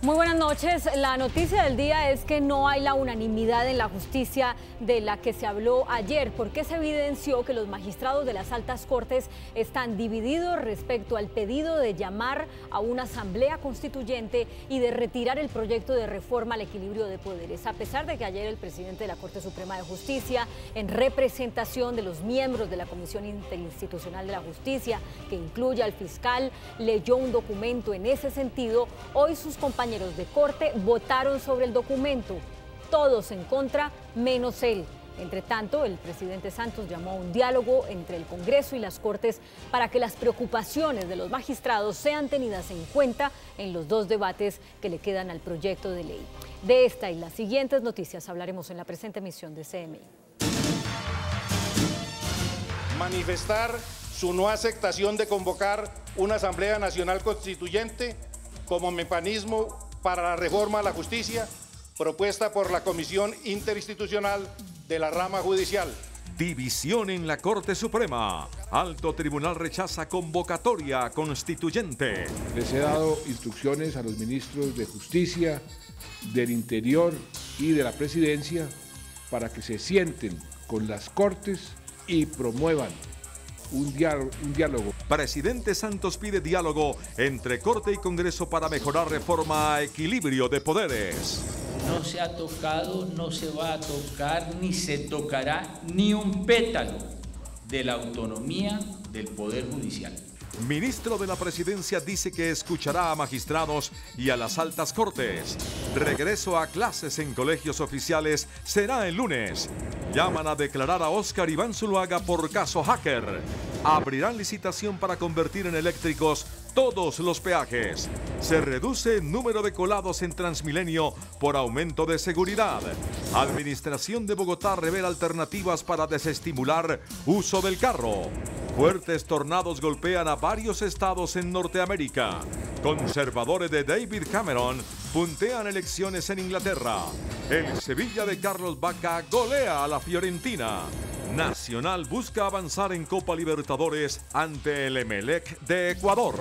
Muy buenas noches. La noticia del día es que no hay la unanimidad en la justicia de la que se habló ayer, porque se evidenció que los magistrados de las altas cortes están divididos respecto al pedido de llamar a una asamblea constituyente y de retirar el proyecto de reforma al equilibrio de poderes. A pesar de que ayer el presidente de la Corte Suprema de Justicia, en representación de los miembros de la Comisión Interinstitucional de la Justicia, que incluye al fiscal, leyó un documento en ese sentido, hoy sus compañeros de corte votaron sobre el documento, todos en contra, menos él. Entre tanto, el presidente Santos llamó a un diálogo entre el Congreso y las Cortes para que las preocupaciones de los magistrados sean tenidas en cuenta en los dos debates que le quedan al proyecto de ley. De esta y las siguientes noticias hablaremos en la presente emisión de CMI. Manifestar su no aceptación de convocar una Asamblea Nacional Constituyente como mecanismo para la reforma a la justicia propuesta por la Comisión Interinstitucional de la Rama Judicial. División en la Corte Suprema. Alto Tribunal rechaza convocatoria constituyente. Les he dado instrucciones a los ministros de Justicia, del Interior y de la Presidencia para que se sienten con las Cortes y promuevan un diálogo. Presidente Santos pide diálogo entre Corte y Congreso para mejorar reforma a equilibrio de poderes. No se ha tocado, no se va a tocar, ni se tocará ni un pétalo de la autonomía del Poder Judicial. Ministro de la Presidencia dice que escuchará a magistrados y a las altas cortes. Regreso a clases en colegios oficiales será el lunes. Llaman a declarar a Óscar Iván Zuluaga por caso hacker. Abrirán licitación para convertir en eléctricos todos los peajes. Se reduce el número de colados en Transmilenio por aumento de seguridad. Administración de Bogotá revela alternativas para desestimular uso del carro. Fuertes tornados golpean a varios estados en Norteamérica. Conservadores de David Cameron puntean elecciones en Inglaterra. El Sevilla de Carlos Vaca golea a la Fiorentina. Nacional busca avanzar en Copa Libertadores ante el Emelec de Ecuador.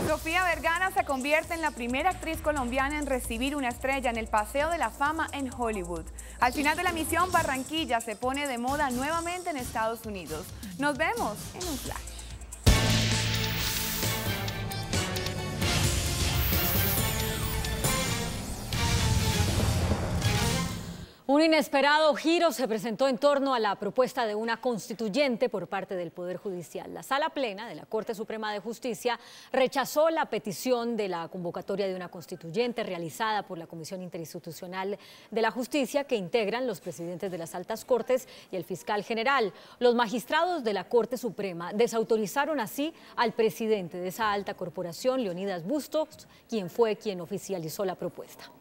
Sofía Vergara se convierte en la primera actriz colombiana en recibir una estrella en el Paseo de la Fama en Hollywood. Al final de la misión, Barranquilla se pone de moda nuevamente en Estados Unidos. Nos vemos en un flash. Un inesperado giro se presentó en torno a la propuesta de una constituyente por parte del Poder Judicial. La Sala Plena de la Corte Suprema de Justicia rechazó la petición de la convocatoria de una constituyente realizada por la Comisión Interinstitucional de la Justicia, que integran los presidentes de las altas cortes y el fiscal general. Los magistrados de la Corte Suprema desautorizaron así al presidente de esa alta corporación, Leonidas Bustos, quien oficializó la propuesta.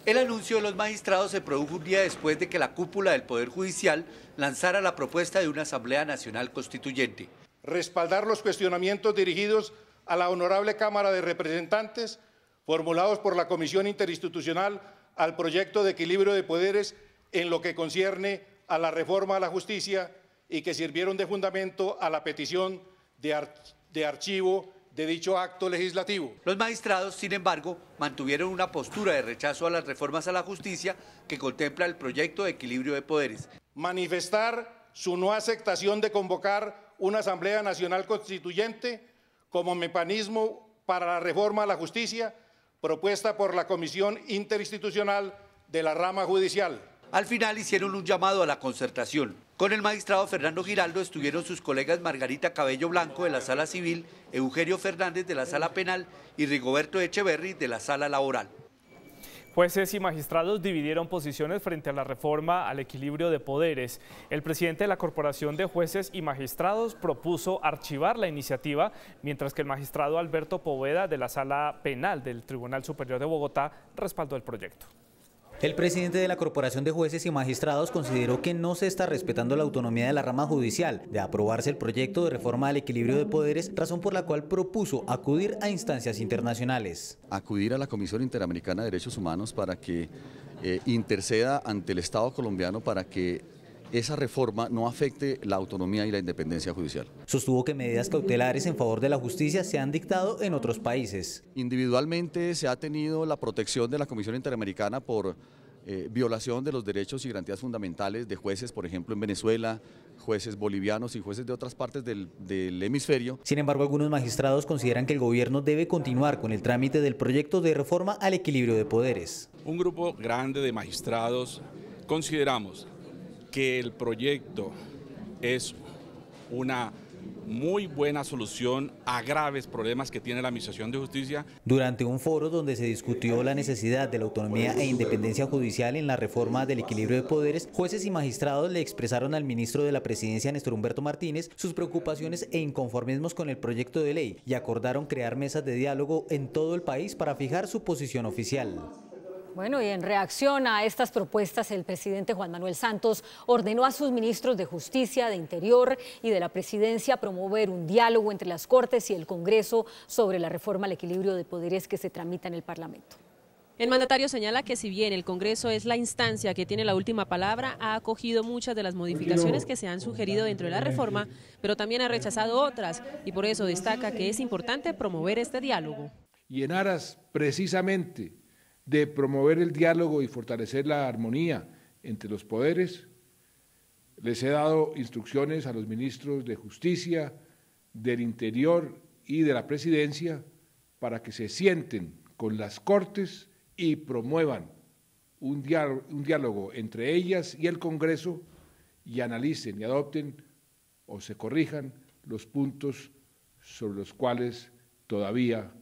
El anuncio de los magistrados se produjo un día después de que la cúpula del Poder Judicial lanzara la propuesta de una Asamblea Nacional Constituyente. Respaldar los cuestionamientos dirigidos a la Honorable Cámara de Representantes formulados por la Comisión Interinstitucional al proyecto de equilibrio de poderes en lo que concierne a la reforma a la justicia y que sirvieron de fundamento a la petición de archivo de dicho acto legislativo. Los magistrados, sin embargo, mantuvieron una postura de rechazo a las reformas a la justicia que contempla el proyecto de equilibrio de poderes. Manifestar su no aceptación de convocar una Asamblea Nacional Constituyente como mecanismo para la reforma a la justicia propuesta por la Comisión Interinstitucional de la Rama Judicial. Al final hicieron un llamado a la concertación. Con el magistrado Fernando Giraldo estuvieron sus colegas Margarita Cabello Blanco de la Sala Civil, Eugenio Fernández de la Sala Penal y Rigoberto Echeverry de la Sala Laboral. Jueces y magistrados dividieron posiciones frente a la reforma al equilibrio de poderes. El presidente de la Corporación de Jueces y Magistrados propuso archivar la iniciativa, mientras que el magistrado Alberto Poveda de la Sala Penal del Tribunal Superior de Bogotá respaldó el proyecto. El presidente de la Corporación de Jueces y Magistrados consideró que no se está respetando la autonomía de la rama judicial de aprobarse el proyecto de reforma al equilibrio de poderes, razón por la cual propuso acudir a instancias internacionales. Acudir a la Comisión Interamericana de Derechos Humanos para que interceda ante el Estado colombiano para que esa reforma no afecte la autonomía y la independencia judicial. Sostuvo que medidas cautelares en favor de la justicia se han dictado en otros países. Individualmente se ha tenido la protección de la Comisión Interamericana por violación de los derechos y garantías fundamentales de jueces, por ejemplo en Venezuela, jueces bolivianos y jueces de otras partes del hemisferio. Sin embargo, algunos magistrados consideran que el gobierno debe continuar con el trámite del proyecto de reforma al equilibrio de poderes. Un grupo grande de magistrados consideramos que el proyecto es una muy buena solución a graves problemas que tiene la Administración de Justicia. Durante un foro donde se discutió la necesidad de la autonomía e independencia judicial en la reforma del equilibrio de poderes, jueces y magistrados le expresaron al ministro de la Presidencia, Néstor Humberto Martínez, sus preocupaciones e inconformismos con el proyecto de ley y acordaron crear mesas de diálogo en todo el país para fijar su posición oficial. Bueno, y en reacción a estas propuestas, el presidente Juan Manuel Santos ordenó a sus ministros de Justicia, de Interior y de la Presidencia promover un diálogo entre las Cortes y el Congreso sobre la reforma al equilibrio de poderes que se tramita en el Parlamento. El mandatario señala que si bien el Congreso es la instancia que tiene la última palabra, ha acogido muchas de las modificaciones que se han sugerido dentro de la reforma, pero también ha rechazado otras y por eso destaca que es importante promover este diálogo. Y en aras precisamente de promover el diálogo y fortalecer la armonía entre los poderes, les he dado instrucciones a los ministros de Justicia, del Interior y de la Presidencia para que se sienten con las Cortes y promuevan un diálogo entre ellas y el Congreso y analicen y adopten o se corrijan los puntos sobre los cuales todavía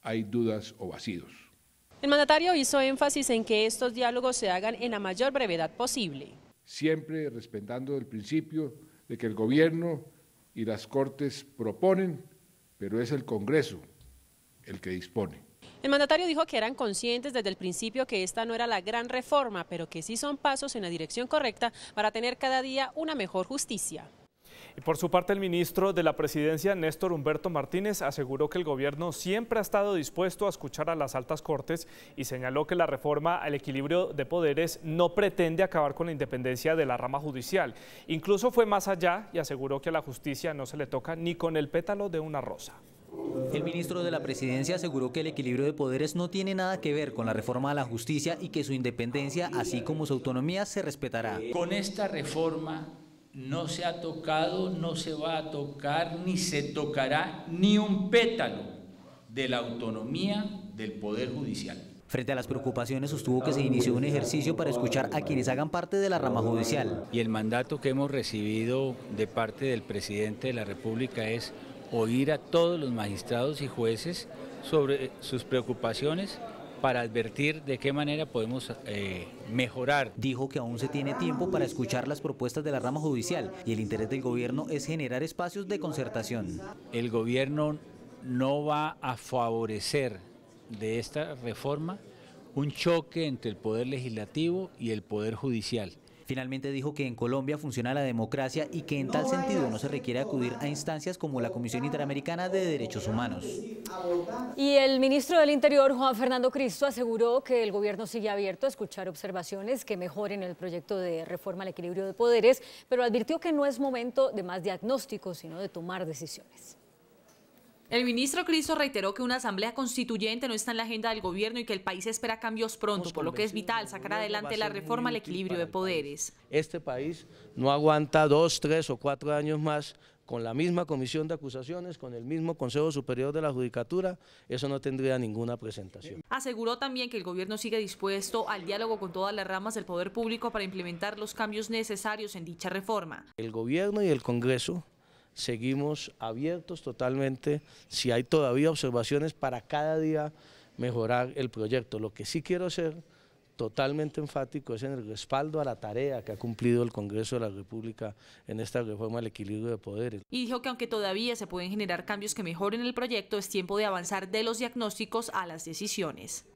hay dudas o vacíos. El mandatario hizo énfasis en que estos diálogos se hagan en la mayor brevedad posible. Siempre respetando el principio de que el gobierno y las Cortes proponen, pero es el Congreso el que dispone. El mandatario dijo que eran conscientes desde el principio que esta no era la gran reforma, pero que sí son pasos en la dirección correcta para tener cada día una mejor justicia. Y por su parte, el ministro de la Presidencia, Néstor Humberto Martínez, aseguró que el gobierno siempre ha estado dispuesto a escuchar a las altas cortes y señaló que la reforma al equilibrio de poderes no pretende acabar con la independencia de la rama judicial. Incluso fue más allá y aseguró que a la justicia no se le toca ni con el pétalo de una rosa. El ministro de la Presidencia aseguró que el equilibrio de poderes no tiene nada que ver con la reforma a la justicia y que su independencia, así como su autonomía, se respetará. Con esta reforma no se ha tocado, no se va a tocar, ni se tocará ni un pétalo de la autonomía del Poder Judicial. Frente a las preocupaciones, sostuvo que se inició un ejercicio para escuchar a quienes hagan parte de la rama judicial. Y el mandato que hemos recibido de parte del presidente de la República es oír a todos los magistrados y jueces sobre sus preocupaciones para advertir de qué manera podemos mejorar. Dijo que aún se tiene tiempo para escuchar las propuestas de la rama judicial y el interés del gobierno es generar espacios de concertación. El gobierno no va a favorecer de esta reforma un choque entre el Poder Legislativo y el Poder Judicial. Finalmente dijo que en Colombia funciona la democracia y que en tal sentido no se requiere acudir a instancias como la Comisión Interamericana de Derechos Humanos. Y el ministro del Interior, Juan Fernando Cristo, aseguró que el gobierno sigue abierto a escuchar observaciones que mejoren el proyecto de reforma al equilibrio de poderes, pero advirtió que no es momento de más diagnósticos, sino de tomar decisiones. El ministro Cristo reiteró que una asamblea constituyente no está en la agenda del gobierno y que el país espera cambios pronto, por lo que es vital sacar adelante la reforma al equilibrio de poderes. Este país no aguanta 2, 3 o 4 años más con la misma comisión de acusaciones, con el mismo Consejo Superior de la Judicatura, eso no tendría ninguna presentación. Aseguró también que el gobierno sigue dispuesto al diálogo con todas las ramas del poder público para implementar los cambios necesarios en dicha reforma. El gobierno y el Congreso seguimos abiertos totalmente, si hay todavía observaciones para cada día mejorar el proyecto. Lo que sí quiero ser totalmente enfático es en el respaldo a la tarea que ha cumplido el Congreso de la República en esta reforma al equilibrio de poderes. Y dijo que aunque todavía se pueden generar cambios que mejoren el proyecto, es tiempo de avanzar de los diagnósticos a las decisiones.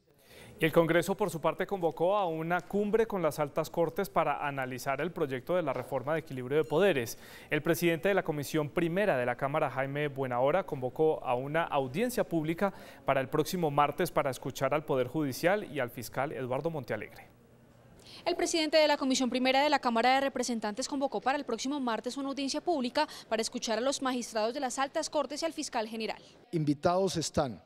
El Congreso, por su parte, convocó a una cumbre con las altas cortes para analizar el proyecto de la reforma de equilibrio de poderes. El presidente de la Comisión Primera de la Cámara, Jaime Buenahora, convocó a una audiencia pública para el próximo martes para escuchar al Poder Judicial y al fiscal Eduardo Montealegre. El presidente de la Comisión Primera de la Cámara de Representantes convocó para el próximo martes una audiencia pública para escuchar a los magistrados de las altas cortes y al fiscal general. Invitados están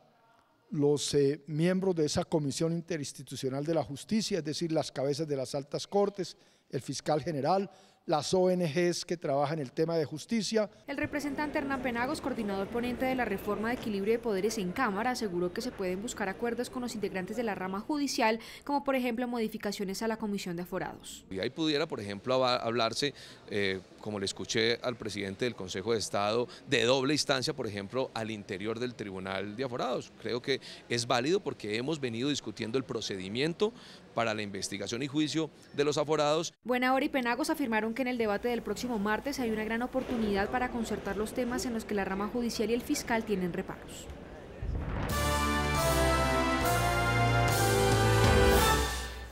los miembros de esa Comisión Interinstitucional de la Justicia, es decir, las cabezas de las altas cortes, el fiscal general, las ONGs que trabajan el tema de justicia. El representante Hernán Penagos, coordinador ponente de la reforma de equilibrio de poderes en Cámara, aseguró que se pueden buscar acuerdos con los integrantes de la rama judicial, como por ejemplo modificaciones a la comisión de aforados. Y ahí pudiera, por ejemplo, hablarse, como le escuché al presidente del Consejo de Estado, de doble instancia, por ejemplo, al interior del Tribunal de Aforados. Creo que es válido porque hemos venido discutiendo el procedimiento para la investigación y juicio de los aforados. Buenahora y Penagos afirmaron que en el debate del próximo martes hay una gran oportunidad para concertar los temas en los que la rama judicial y el fiscal tienen reparos.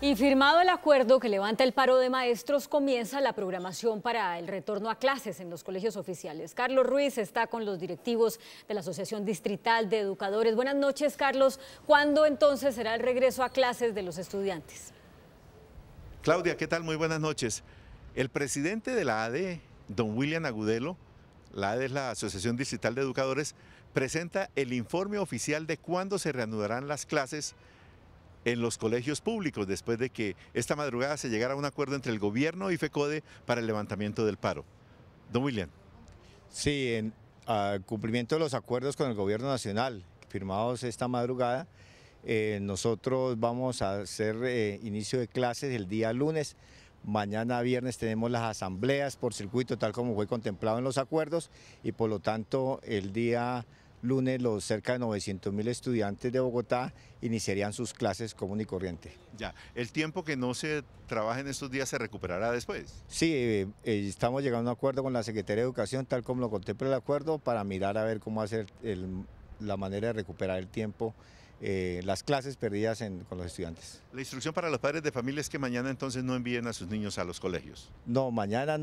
Y firmado el acuerdo que levanta el paro de maestros, comienza la programación para el retorno a clases en los colegios oficiales. Carlos Ruiz está con los directivos de la Asociación Distrital de Educadores. Buenas noches, Carlos. ¿Cuándo entonces será el regreso a clases de los estudiantes? Claudia, ¿qué tal? Muy buenas noches. El presidente de la ADE, don William Agudelo, la ADE es la Asociación Distrital de Educadores, presenta el informe oficial de cuándo se reanudarán las clases en los colegios públicos, después de que esta madrugada se llegara a un acuerdo entre el gobierno y FECODE para el levantamiento del paro. Don William. Sí, en cumplimiento de los acuerdos con el gobierno nacional firmados esta madrugada, nosotros vamos a hacer inicio de clases el día lunes. Mañana viernes tenemos las asambleas por circuito, tal como fue contemplado en los acuerdos, y por lo tanto el día lunes los cerca de 900.000 estudiantes de Bogotá iniciarían sus clases común y corriente. Ya, ¿el tiempo que no se trabaja en estos días se recuperará después? Sí, estamos llegando a un acuerdo con la Secretaría de Educación, tal como lo contempla el acuerdo, para mirar a ver cómo hacer la manera de recuperar el tiempo, las clases perdidas con los estudiantes. La instrucción para los padres de familia es que mañana entonces no envíen a sus niños a los colegios. No, mañana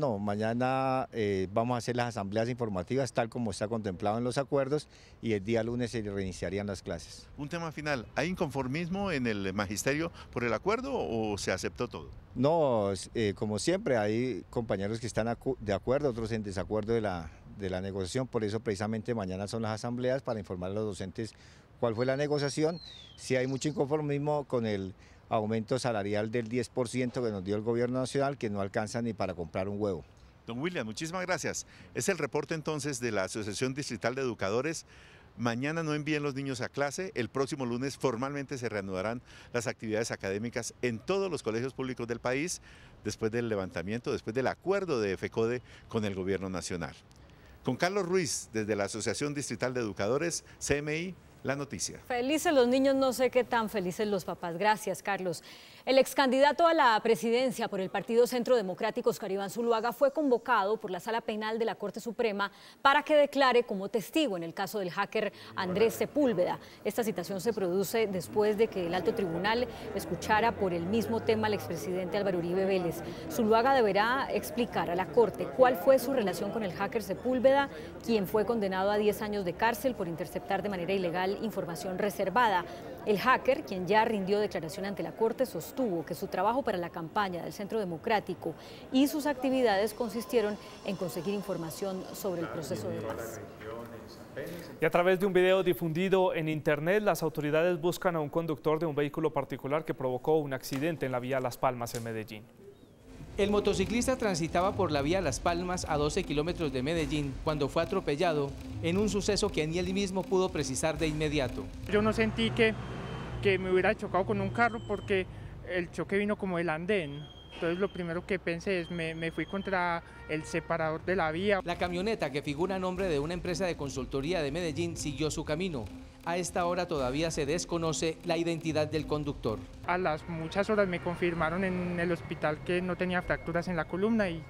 vamos a hacer las asambleas informativas tal como está contemplado en los acuerdos, y el día lunes se reiniciarían las clases. Un tema final, ¿hay inconformismo en el magisterio por el acuerdo o se aceptó todo? No, como siempre hay compañeros que están de acuerdo, otros en desacuerdo de la negociación, por eso precisamente mañana son las asambleas para informar a los docentes cuál fue la negociación. Si hay mucho inconformismo con el aumento salarial del 10% que nos dio el gobierno nacional, que no alcanza ni para comprar un huevo. Don William, muchísimas gracias. Es el reporte entonces de la Asociación Distrital de Educadores. Mañana no envíen los niños a clase, el próximo lunes formalmente se reanudarán las actividades académicas en todos los colegios públicos del país, después del levantamiento, después del acuerdo de FECODE con el gobierno nacional. Con Carlos Ruiz, desde la Asociación Distrital de Educadores, CMI, la noticia. Felices los niños, no sé qué tan felices los papás. Gracias, Carlos. El ex candidato a la presidencia por el Partido Centro Democrático, Oscar Iván Zuluaga, fue convocado por la Sala Penal de la Corte Suprema para que declare como testigo en el caso del hacker Andrés Sepúlveda. Esta citación se produce después de que el alto tribunal escuchara por el mismo tema al expresidente Álvaro Uribe Vélez. Zuluaga deberá explicar a la Corte cuál fue su relación con el hacker Sepúlveda, quien fue condenado a 10 años de cárcel por interceptar de manera ilegal información reservada. El hacker, quien ya rindió declaración ante la Corte, sostuvo que su trabajo para la campaña del Centro Democrático y sus actividades consistieron en conseguir información sobre el proceso de paz. Y a través de un video difundido en internet, las autoridades buscan a un conductor de un vehículo particular que provocó un accidente en la vía Las Palmas en Medellín. El motociclista transitaba por la vía Las Palmas a 12 kilómetros de Medellín cuando fue atropellado en un suceso que ni él mismo pudo precisar de inmediato. Yo no sentí que me hubiera chocado con un carro porque el choque vino como del andén. Entonces lo primero que pensé es me fui contra el separador de la vía. La camioneta, que figura a nombre de una empresa de consultoría de Medellín, siguió su camino. A esta hora todavía se desconoce la identidad del conductor. A las muchas horas me confirmaron en el hospital que no tenía fracturas en la columna y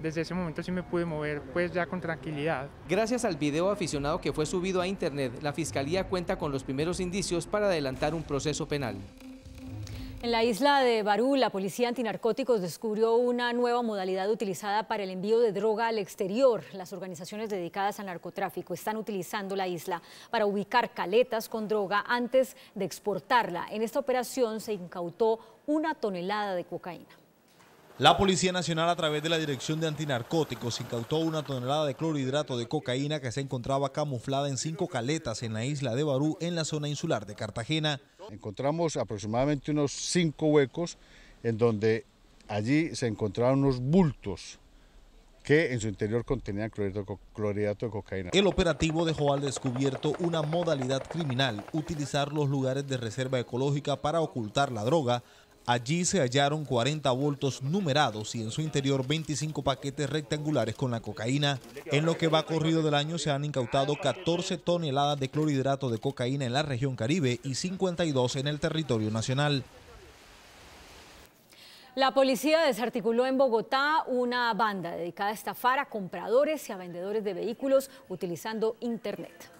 desde ese momento sí me pude mover pues ya con tranquilidad. Gracias al video aficionado que fue subido a internet, la Fiscalía cuenta con los primeros indicios para adelantar un proceso penal. En la isla de Barú, la policía antinarcóticos descubrió una nueva modalidad utilizada para el envío de droga al exterior. Las organizaciones dedicadas al narcotráfico están utilizando la isla para ubicar caletas con droga antes de exportarla. En esta operación se incautó 1 tonelada de cocaína. La Policía Nacional, a través de la Dirección de Antinarcóticos, incautó 1 tonelada de clorhidrato de cocaína que se encontraba camuflada en 5 caletas en la isla de Barú, en la zona insular de Cartagena. Encontramos aproximadamente unos 5 huecos en donde allí se encontraron unos bultos que en su interior contenían clorhidrato de cocaína. El operativo dejó al descubierto una modalidad criminal: utilizar los lugares de reserva ecológica para ocultar la droga. Allí se hallaron 40 bultos numerados y en su interior 25 paquetes rectangulares con la cocaína. En lo que va corrido del año se han incautado 14 toneladas de clorhidrato de cocaína en la región Caribe y 52 en el territorio nacional. La policía desarticuló en Bogotá una banda dedicada a estafar a compradores y a vendedores de vehículos utilizando Internet.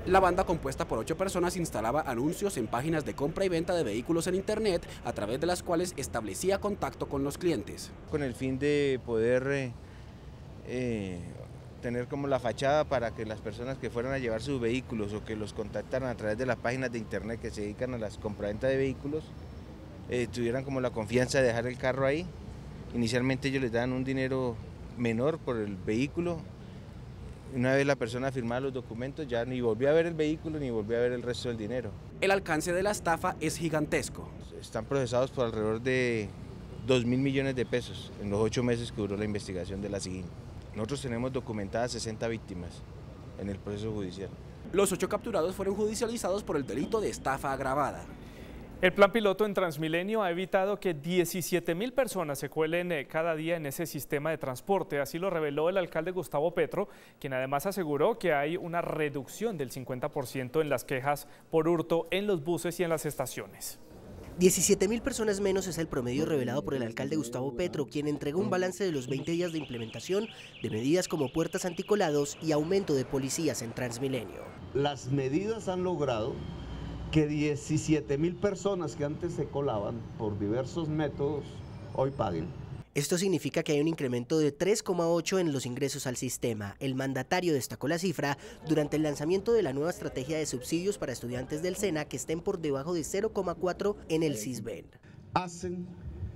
La banda, compuesta por 8 personas, instalaba anuncios en páginas de compra y venta de vehículos en Internet, a través de las cuales establecía contacto con los clientes. Con el fin de poder tener como la fachada para que las personas que fueran a llevar sus vehículos o que los contactaran a través de las páginas de Internet que se dedican a las compraventa de vehículos, tuvieran como la confianza de dejar el carro ahí. Inicialmente ellos les daban un dinero menor por el vehículo. Una vez la persona firmaba los documentos, ya ni volvió a ver el vehículo ni volvió a ver el resto del dinero. El alcance de la estafa es gigantesco. Están procesados por alrededor de 2.000 millones de pesos en los 8 meses que duró la investigación de la SIGIN. Nosotros tenemos documentadas 60 víctimas en el proceso judicial. Los 8 capturados fueron judicializados por el delito de estafa agravada. El plan piloto en Transmilenio ha evitado que 17.000 personas se cuelen cada día en ese sistema de transporte. Así lo reveló el alcalde Gustavo Petro, quien además aseguró que hay una reducción del 50% en las quejas por hurto en los buses y en las estaciones. 17.000 personas menos es el promedio revelado por el alcalde Gustavo Petro, quien entregó un balance de los 20 días de implementación de medidas como puertas anticolados y aumento de policías en Transmilenio. Las medidas han logrado que 17.000 personas que antes se colaban por diversos métodos hoy paguen. Esto significa que hay un incremento de 3,8 en los ingresos al sistema. El mandatario destacó la cifra durante el lanzamiento de la nueva estrategia de subsidios para estudiantes del SENA, que estén por debajo de 0,4 en el Sisbén. Hacen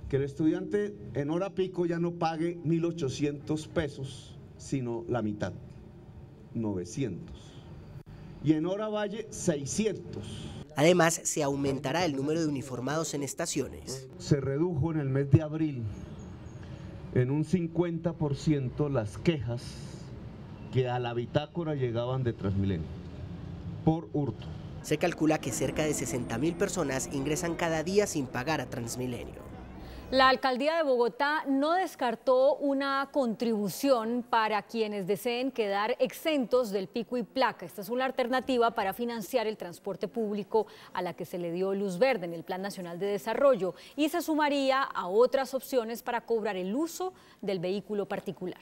que el estudiante en hora pico ya no pague 1.800 pesos, sino la mitad, 900. Y en hora valle, 600. Además, se aumentará el número de uniformados en estaciones. Se redujo en el mes de abril en un 50% las quejas que a la bitácora llegaban de Transmilenio por hurto. Se calcula que cerca de 60.000 personas ingresan cada día sin pagar a Transmilenio. La alcaldía de Bogotá no descartó una contribución para quienes deseen quedar exentos del pico y placa. Esta es una alternativa para financiar el transporte público a la que se le dio luz verde en el Plan Nacional de Desarrollo y se sumaría a otras opciones para cobrar el uso del vehículo particular.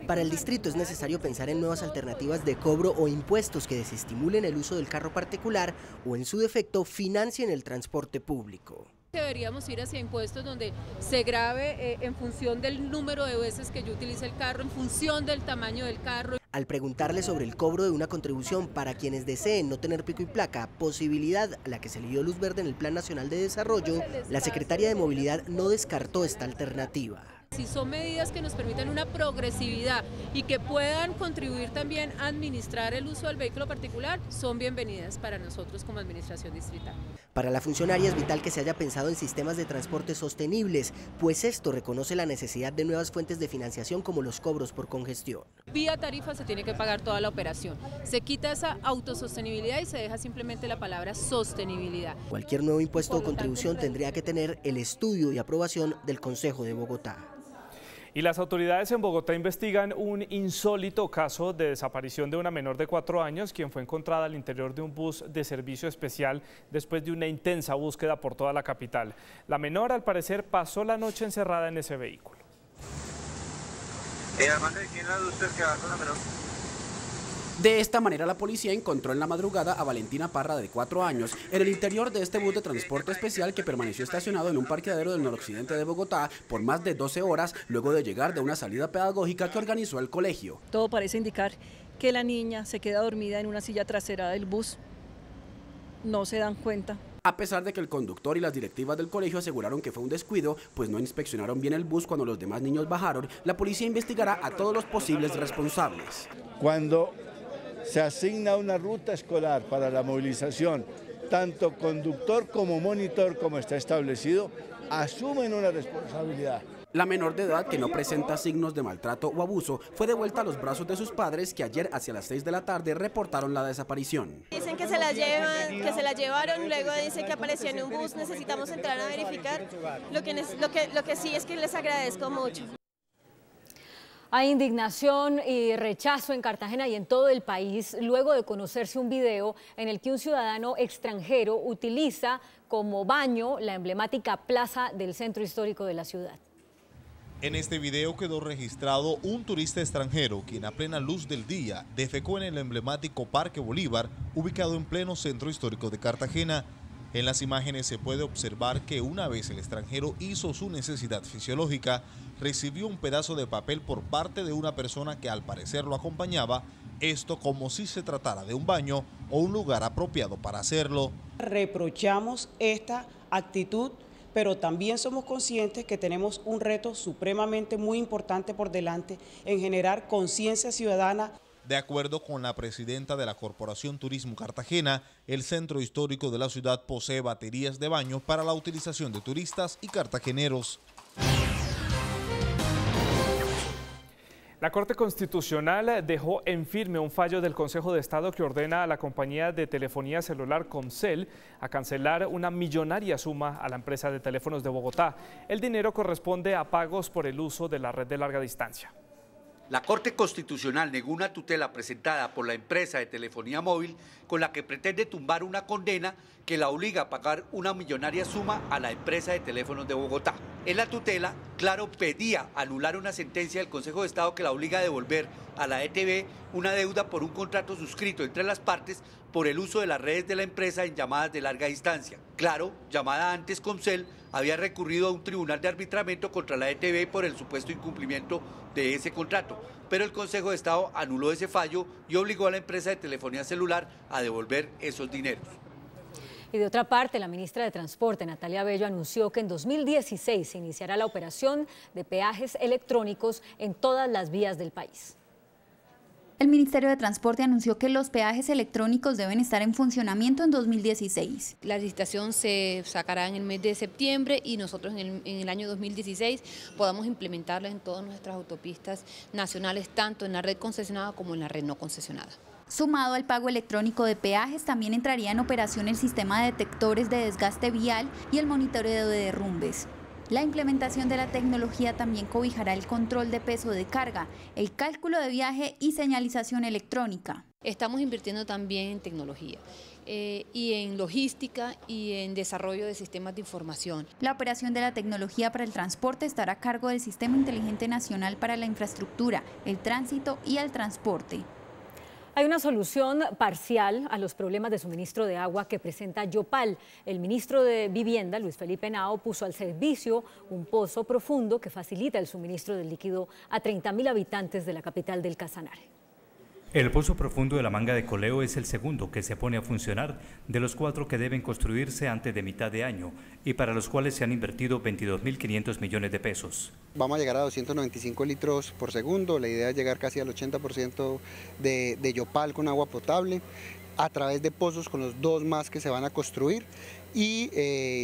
Para el distrito es necesario pensar en nuevas alternativas de cobro o impuestos que desestimulen el uso del carro particular o, en su defecto, financien el transporte público. Deberíamos ir hacia impuestos donde se grave en función del número de veces que yo utilice el carro, en función del tamaño del carro. Al preguntarle sobre el cobro de una contribución para quienes deseen no tener pico y placa, posibilidad a la que se le dio luz verde en el Plan Nacional de Desarrollo, la secretaria de Movilidad no descartó esta alternativa. Si son medidas que nos permitan una progresividad y que puedan contribuir también a administrar el uso del vehículo particular, son bienvenidas para nosotros como administración distrital. Para la funcionaria es vital que se haya pensado en sistemas de transporte sostenibles, pues esto reconoce la necesidad de nuevas fuentes de financiación como los cobros por congestión. Vía tarifa se tiene que pagar toda la operación. Se quita esa autosostenibilidad y se deja simplemente la palabra sostenibilidad. Cualquier nuevo impuesto o contribución tendría que tener el estudio y aprobación del Consejo de Bogotá. Y las autoridades en Bogotá investigan un insólito caso de desaparición de una menor de 4 años, quien fue encontrada al interior de un bus de servicio especial después de una intensa búsqueda por toda la capital. La menor, al parecer, pasó la noche encerrada en ese vehículo. Además de quién la usted que va con la menor. De esta manera, la policía encontró en la madrugada a Valentina Parra, de 4 años, en el interior de este bus de transporte especial que permaneció estacionado en un parqueadero del noroccidente de Bogotá por más de 12 horas luego de llegar de una salida pedagógica que organizó el colegio. Todo parece indicar que la niña se queda dormida en una silla trasera del bus. No se dan cuenta. a pesar de que el conductor y las directivas del colegio aseguraron que fue un descuido, pues no inspeccionaron bien el bus cuando los demás niños bajaron. La policía investigará a todos los posibles responsables. Cuando se asigna una ruta escolar para la movilización, tanto conductor como monitor, como está establecido, asumen una responsabilidad. La menor de edad, que no presenta signos de maltrato o abuso, fue devuelta a los brazos de sus padres, que ayer hacia las 6 de la tarde reportaron la desaparición. Dicen que se la llevaron, luego dice que apareció en un bus, necesitamos entrar a verificar. Lo que sí es que les agradezco mucho. Hay indignación y rechazo en Cartagena y en todo el país luego de conocerse un video en el que un ciudadano extranjero utiliza como baño la emblemática plaza del centro histórico de la ciudad. En este video quedó registrado un turista extranjero quien a plena luz del día defecó en el emblemático Parque Bolívar, ubicado en pleno centro histórico de Cartagena. En las imágenes se puede observar que una vez el extranjero hizo su necesidad fisiológica, recibió un pedazo de papel por parte de una persona que al parecer lo acompañaba, esto como si se tratara de un baño o un lugar apropiado para hacerlo. Reprochamos esta actitud, pero también somos conscientes que tenemos un reto supremamente muy importante por delante en generar conciencia ciudadana. De acuerdo con la presidenta de la Corporación Turismo Cartagena, el centro histórico de la ciudad posee baterías de baño para la utilización de turistas y cartageneros. La Corte Constitucional dejó en firme un fallo del Consejo de Estado que ordena a la compañía de telefonía celular Comcel a cancelar una millonaria suma a la empresa de teléfonos de Bogotá. El dinero corresponde a pagos por el uso de la red de larga distancia. La Corte Constitucional negó una tutela presentada por la empresa de telefonía móvil con la que pretende tumbar una condena que la obliga a pagar una millonaria suma a la empresa de teléfonos de Bogotá. En la tutela, Claro pedía anular una sentencia del Consejo de Estado que la obliga a devolver a la ETB una deuda por un contrato suscrito entre las partes por el uso de las redes de la empresa en llamadas de larga distancia. Claro, llamada antes Comcel, había recurrido a un tribunal de arbitramiento contra la ETB por el supuesto incumplimiento de ese contrato, pero el Consejo de Estado anuló ese fallo y obligó a la empresa de telefonía celular a devolver esos dineros. Y de otra parte, la ministra de Transporte, Natalia Bello, anunció que en 2016 se iniciará la operación de peajes electrónicos en todas las vías del país. El Ministerio de Transporte anunció que los peajes electrónicos deben estar en funcionamiento en 2016. La licitación se sacará en el mes de septiembre y nosotros en el año 2016 podamos implementarla en todas nuestras autopistas nacionales, tanto en la red concesionada como en la red no concesionada. Sumado al pago electrónico de peajes, también entraría en operación el sistema de detectores de desgaste vial y el monitoreo de derrumbes. La implementación de la tecnología también cobijará el control de peso de carga, el cálculo de viaje y señalización electrónica. Estamos invirtiendo también en tecnología y en logística y en desarrollo de sistemas de información. La operación de la tecnología para el transporte estará a cargo del Sistema Inteligente Nacional para la Infraestructura, el Tránsito y el Transporte. Hay una solución parcial a los problemas de suministro de agua que presenta Yopal. El ministro de Vivienda, Luis Felipe Henao, puso al servicio un pozo profundo que facilita el suministro del líquido a 30.000 habitantes de la capital del Casanare. El pozo profundo de la Manga de Coleo es el segundo que se pone a funcionar de los 4 que deben construirse antes de mitad de año y para los cuales se han invertido 22.500 millones de pesos. Vamos a llegar a 295 litros por segundo, la idea es llegar casi al 80% de Yopal con agua potable a través de pozos con los 2 más que se van a construir y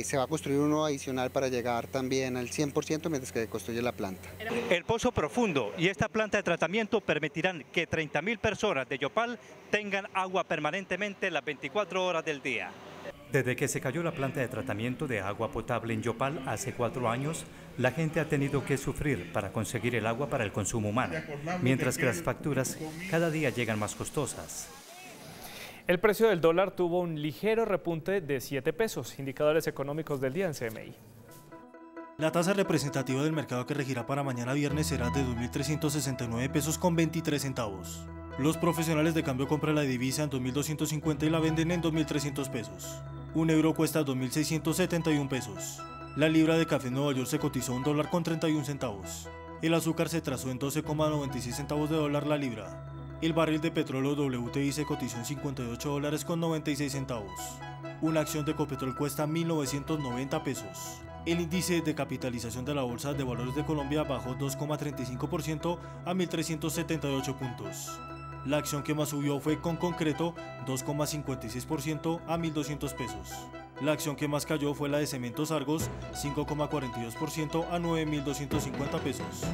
se va a construir uno adicional para llegar también al 100% mientras que se construye la planta. El pozo profundo y esta planta de tratamiento permitirán que 30.000 personas de Yopal tengan agua permanentemente las 24 horas del día. Desde que se cayó la planta de tratamiento de agua potable en Yopal hace 4 años, la gente ha tenido que sufrir para conseguir el agua para el consumo humano, mientras que las facturas cada día llegan más costosas. El precio del dólar tuvo un ligero repunte de 7 pesos, indicadores económicos del día en CMI. La tasa representativa del mercado que regirá para mañana viernes será de 2.369 pesos con 23 centavos. Los profesionales de cambio compran la divisa en 2.250 y la venden en 2.300 pesos. Un euro cuesta 2.671 pesos. La libra de café en Nueva York se cotizó $1 con 31 centavos. El azúcar se trazó en 12,96 centavos de dólar la libra. El barril de petróleo WTI se cotizó en $58.96. Una acción de Ecopetrol cuesta 1.990 pesos. El índice de capitalización de la Bolsa de Valores de Colombia bajó 2,35% a 1.378 puntos. La acción que más subió fue Concreto, 2,56% a 1.200 pesos. La acción que más cayó fue la de Cementos Argos, 5,42% a 9.250 pesos.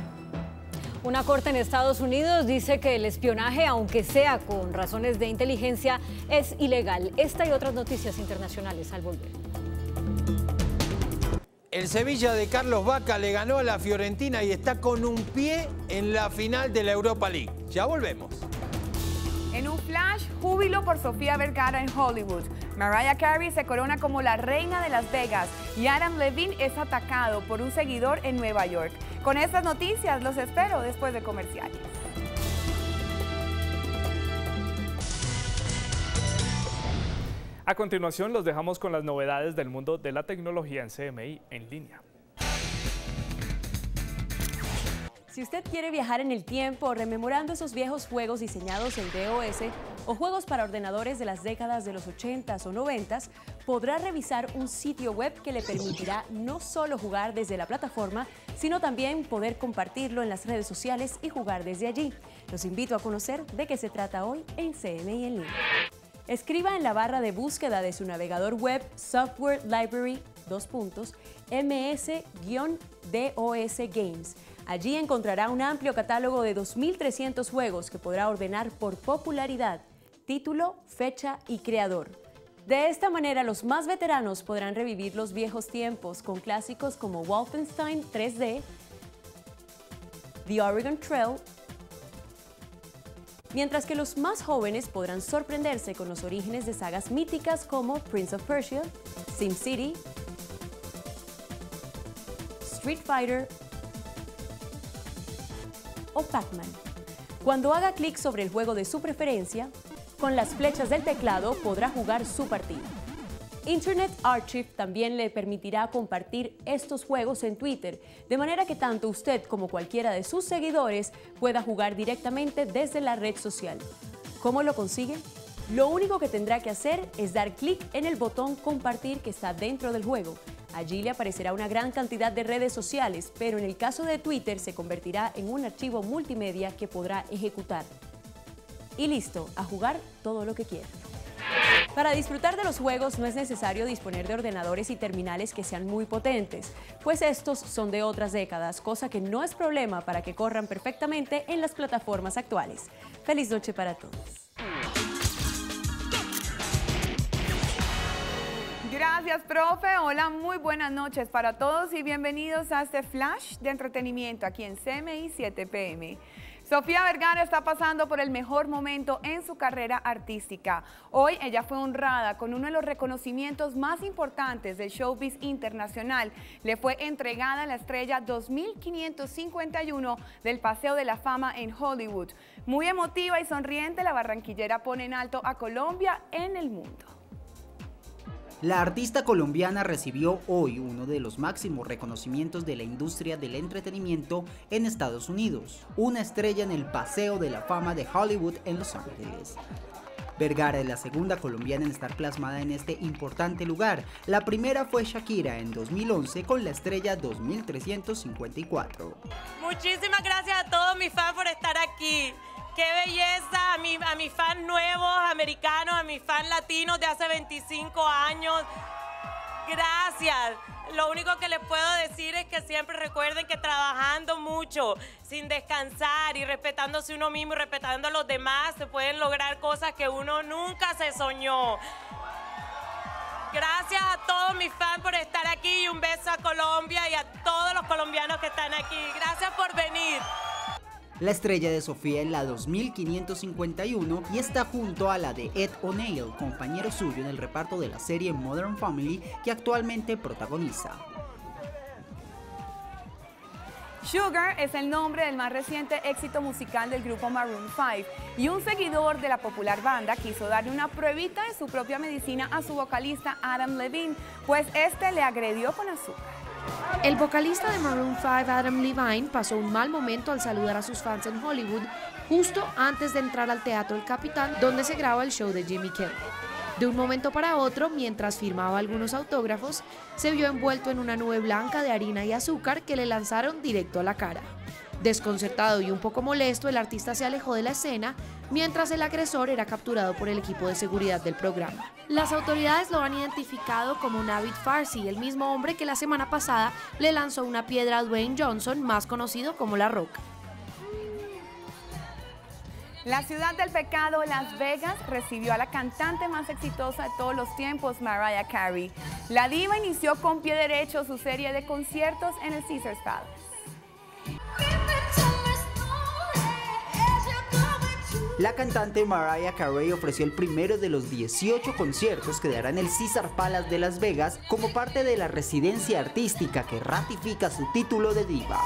Una corte en Estados Unidos dice que el espionaje, aunque sea con razones de inteligencia, es ilegal. Esta y otras noticias internacionales al volver. El Sevilla de Carlos Vaca le ganó a la Fiorentina y está con un pie en la final de la Europa League. Ya volvemos. En un flash, júbilo por Sofía Vergara en Hollywood. Mariah Carey se corona como la reina de Las Vegas y Adam Levine es atacado por un seguidor en Nueva York. Con estas noticias los espero después de comerciales. A continuación los dejamos con las novedades del mundo de la tecnología en CMI en línea. Si usted quiere viajar en el tiempo rememorando esos viejos juegos diseñados en DOS o juegos para ordenadores de las décadas de los 80s o 90s, podrá revisar un sitio web que le permitirá no solo jugar desde la plataforma, sino también poder compartirlo en las redes sociales y jugar desde allí. Los invito a conocer de qué se trata hoy en CMI en línea. Escriba en la barra de búsqueda de su navegador web Software Library MS-DOS Games. Allí encontrará un amplio catálogo de 2.300 juegos que podrá ordenar por popularidad, título, fecha y creador. De esta manera, los más veteranos podrán revivir los viejos tiempos con clásicos como Wolfenstein 3D, The Oregon Trail, mientras que los más jóvenes podrán sorprenderse con los orígenes de sagas míticas como Prince of Persia, SimCity, Street Fighter o Pac-Man. Cuando haga clic sobre el juego de su preferencia, con las flechas del teclado podrá jugar su partida. Internet Archive también le permitirá compartir estos juegos en Twitter, de manera que tanto usted como cualquiera de sus seguidores pueda jugar directamente desde la red social. ¿Cómo lo consigue? Lo único que tendrá que hacer es dar clic en el botón compartir que está dentro del juego. Allí le aparecerá una gran cantidad de redes sociales, pero en el caso de Twitter se convertirá en un archivo multimedia que podrá ejecutar. Y listo, a jugar todo lo que quiera. Para disfrutar de los juegos no es necesario disponer de ordenadores y terminales que sean muy potentes, pues estos son de otras décadas, cosa que no es problema para que corran perfectamente en las plataformas actuales. Feliz noche para todos. Gracias, profe. Hola, muy buenas noches para todos y bienvenidos a este flash de entretenimiento aquí en CMI 7 PM. Sofía Vergara está pasando por el mejor momento en su carrera artística. Hoy ella fue honrada con uno de los reconocimientos más importantes del showbiz internacional. Le fue entregada la estrella 2551 del Paseo de la Fama en Hollywood. Muy emotiva y sonriente, la barranquillera pone en alto a Colombia en el mundo. La artista colombiana recibió hoy uno de los máximos reconocimientos de la industria del entretenimiento en Estados Unidos, una estrella en el Paseo de la Fama de Hollywood en Los Ángeles. Vergara es la segunda colombiana en estar plasmada en este importante lugar. La primera fue Shakira en 2011 con la estrella 2354. Muchísimas gracias a todos mis fans por estar aquí. ¡Qué belleza! A mis fans nuevos, americanos, a mis fans latinos de hace 25 años. Gracias. Lo único que les puedo decir es que siempre recuerden que trabajando mucho, sin descansar y respetándose uno mismo y respetando a los demás, se pueden lograr cosas que uno nunca se soñó. Gracias a todos mis fans por estar aquí y un beso a Colombia y a todos los colombianos que están aquí. Gracias por venir. La estrella de Sofía es la 2551 y está junto a la de Ed O'Neill, compañero suyo en el reparto de la serie Modern Family que actualmente protagoniza. Sugar es el nombre del más reciente éxito musical del grupo Maroon 5 y un seguidor de la popular banda quiso darle una pruebita de su propia medicina a su vocalista Adam Levine, pues este le agredió con azúcar. El vocalista de Maroon 5, Adam Levine, pasó un mal momento al saludar a sus fans en Hollywood justo antes de entrar al Teatro El Capitán, donde se graba el show de Jimmy Kimmel. De un momento para otro, mientras firmaba algunos autógrafos, se vio envuelto en una nube blanca de harina y azúcar que le lanzaron directo a la cara. Desconcertado y un poco molesto, el artista se alejó de la escena, mientras el agresor era capturado por el equipo de seguridad del programa. Las autoridades lo han identificado como Navid Farsi, el mismo hombre que la semana pasada le lanzó una piedra a Dwayne Johnson, más conocido como La Roca. La ciudad del pecado, Las Vegas, recibió a la cantante más exitosa de todos los tiempos, Mariah Carey. La diva inició con pie derecho su serie de conciertos en el Caesars Palace. La cantante Mariah Carey ofreció el primero de los 18 conciertos que dará en el Caesars Palace de Las Vegas como parte de la residencia artística que ratifica su título de diva.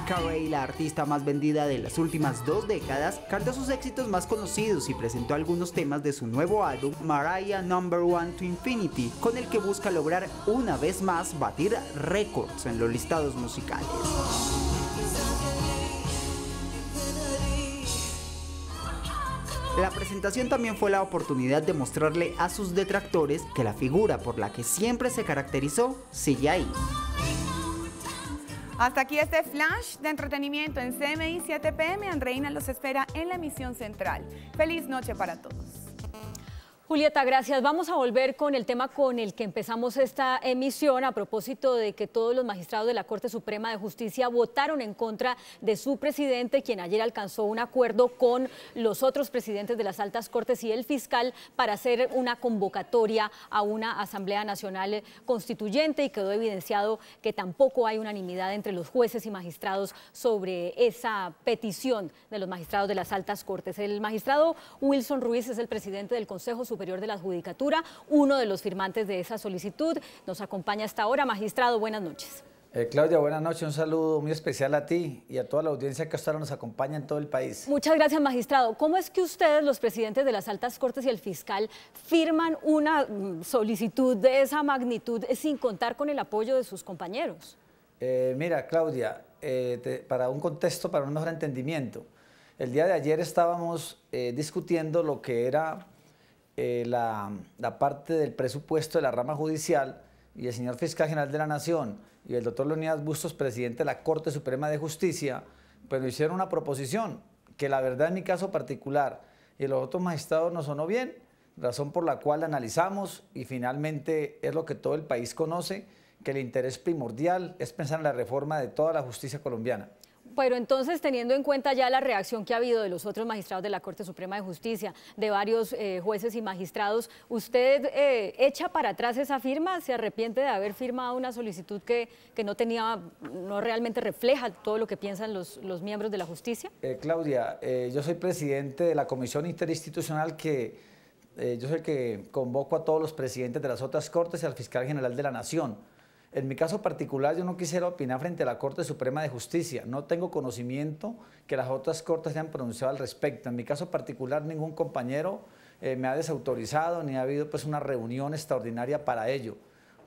Carey, la artista más vendida de las últimas 2 décadas, cantó sus éxitos más conocidos y presentó algunos temas de su nuevo álbum Mariah No. 1 to Infinity, con el que busca lograr una vez más batir récords en los listados musicales. La presentación también fue la oportunidad de mostrarle a sus detractores que la figura por la que siempre se caracterizó sigue ahí. Hasta aquí este flash de entretenimiento en CMI 7 PM. Andreina los espera en la emisión central. Feliz noche para todos. Julieta, gracias. Vamos a volver con el tema con el que empezamos esta emisión a propósito de que todos los magistrados de la Corte Suprema de Justicia votaron en contra de su presidente, quien ayer alcanzó un acuerdo con los otros presidentes de las altas cortes y el fiscal para hacer una convocatoria a una Asamblea Nacional Constituyente, y quedó evidenciado que tampoco hay unanimidad entre los jueces y magistrados sobre esa petición de los magistrados de las altas cortes. El magistrado Wilson Ruiz es el presidente del Consejo Superior de la Judicatura, uno de los firmantes de esa solicitud. Nos acompaña hasta ahora. Magistrado, buenas noches. Claudia, buenas noches. Un saludo muy especial a ti y a toda la audiencia que hasta ahora nos acompaña en todo el país. Muchas gracias, magistrado. ¿Cómo es que ustedes, los presidentes de las altas cortes y el fiscal, firman una solicitud de esa magnitud sin contar con el apoyo de sus compañeros? Mira, Claudia, para un contexto, para un mejor entendimiento, el día de ayer estábamos discutiendo lo que era la parte del presupuesto de la rama judicial, y el señor fiscal general de la Nación y el doctor Leonidas Bustos, presidente de la Corte Suprema de Justicia, pues nos hicieron una proposición que la verdad en mi caso particular y los otros magistrados nos sonó bien, razón por la cual la analizamos y finalmente es lo que todo el país conoce, que el interés primordial es pensar en la reforma de toda la justicia colombiana. Pero entonces, teniendo en cuenta ya la reacción que ha habido de los otros magistrados de la Corte Suprema de Justicia, de varios jueces y magistrados, ¿usted echa para atrás esa firma? ¿Se arrepiente de haber firmado una solicitud que no realmente refleja todo lo que piensan los miembros de la justicia? Claudia, yo soy presidente de la Comisión Interinstitucional yo soy el que convoco a todos los presidentes de las otras cortes y al fiscal general de la Nación. En mi caso particular, yo no quisiera opinar frente a la Corte Suprema de Justicia. No tengo conocimiento que las otras cortes hayan pronunciado al respecto. En mi caso particular, ningún compañero me ha desautorizado ni ha habido pues una reunión extraordinaria para ello.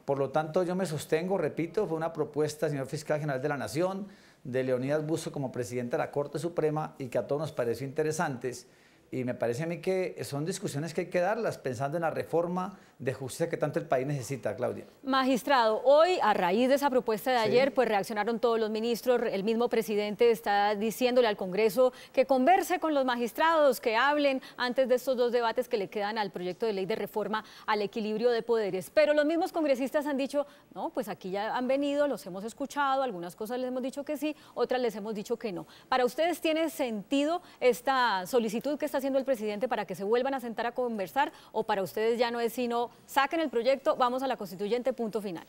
Por lo tanto, yo me sostengo, repito, fue una propuesta del señor fiscal general de la Nación, de Leonidas Bustos como presidente de la Corte Suprema, y que a todos nos pareció interesantes. Y me parece a mí que son discusiones que hay que darlas pensando en la reforma de justicia que tanto el país necesita, Claudia. Magistrado, hoy a raíz de esa propuesta de ayer, pues reaccionaron todos los ministros. El mismo presidente está diciéndole al Congreso que converse con los magistrados, que hablen antes de estos 2 debates que le quedan al proyecto de ley de reforma al equilibrio de poderes. Pero los mismos congresistas han dicho, no, pues aquí ya han venido, los hemos escuchado, algunas cosas les hemos dicho que sí, otras les hemos dicho que no. ¿Para ustedes tiene sentido esta solicitud que está haciendo el presidente para que se vuelvan a sentar a conversar, o para ustedes ya no es sino saquen el proyecto, vamos a la constituyente, punto final?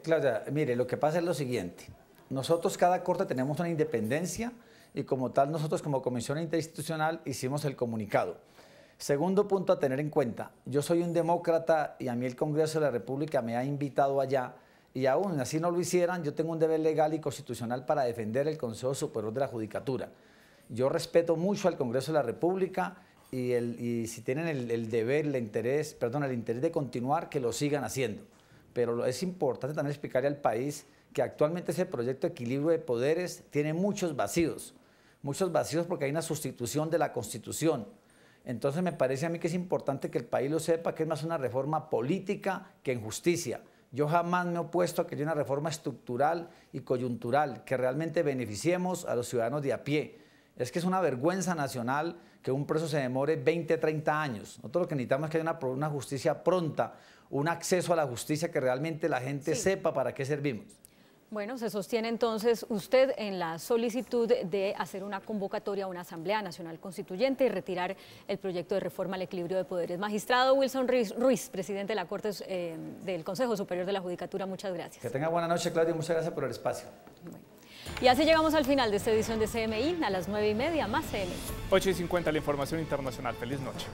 Claudia, mire, lo que pasa es lo siguiente. Nosotros, cada corte, tenemos una independencia y como tal nosotros como Comisión Interinstitucional hicimos el comunicado. Segundo punto a tener en cuenta, yo soy un demócrata y a mí el Congreso de la República me ha invitado allá, y aún así no lo hicieran, yo tengo un deber legal y constitucional para defender el Consejo Superior de la Judicatura. Yo respeto mucho al Congreso de la República y si tienen el deber, el interés de continuar, que lo sigan haciendo. Pero es importante también explicarle al país que actualmente ese proyecto de equilibrio de poderes tiene muchos vacíos porque hay una sustitución de la Constitución. Entonces me parece a mí que es importante que el país lo sepa, que es más una reforma política que en justicia. Yo jamás me he opuesto a que haya una reforma estructural y coyuntural, que realmente beneficiemos a los ciudadanos de a pie. Es que es una vergüenza nacional que un proceso se demore 20, 30 años. Nosotros lo que necesitamos es que haya una justicia pronta, un acceso a la justicia que realmente la gente sepa para qué servimos. Bueno, se sostiene entonces usted en la solicitud de hacer una convocatoria a una Asamblea Nacional Constituyente y retirar el proyecto de reforma al equilibrio de poderes. Magistrado Wilson Ruiz, presidente de la Corte del Consejo Superior de la Judicatura, muchas gracias. Que tenga buena noche, Claudia, muchas gracias por el espacio. Bueno. Y así llegamos al final de esta edición de CMI, a las 9:30, más CMI. 8:50 la información internacional. Feliz noche.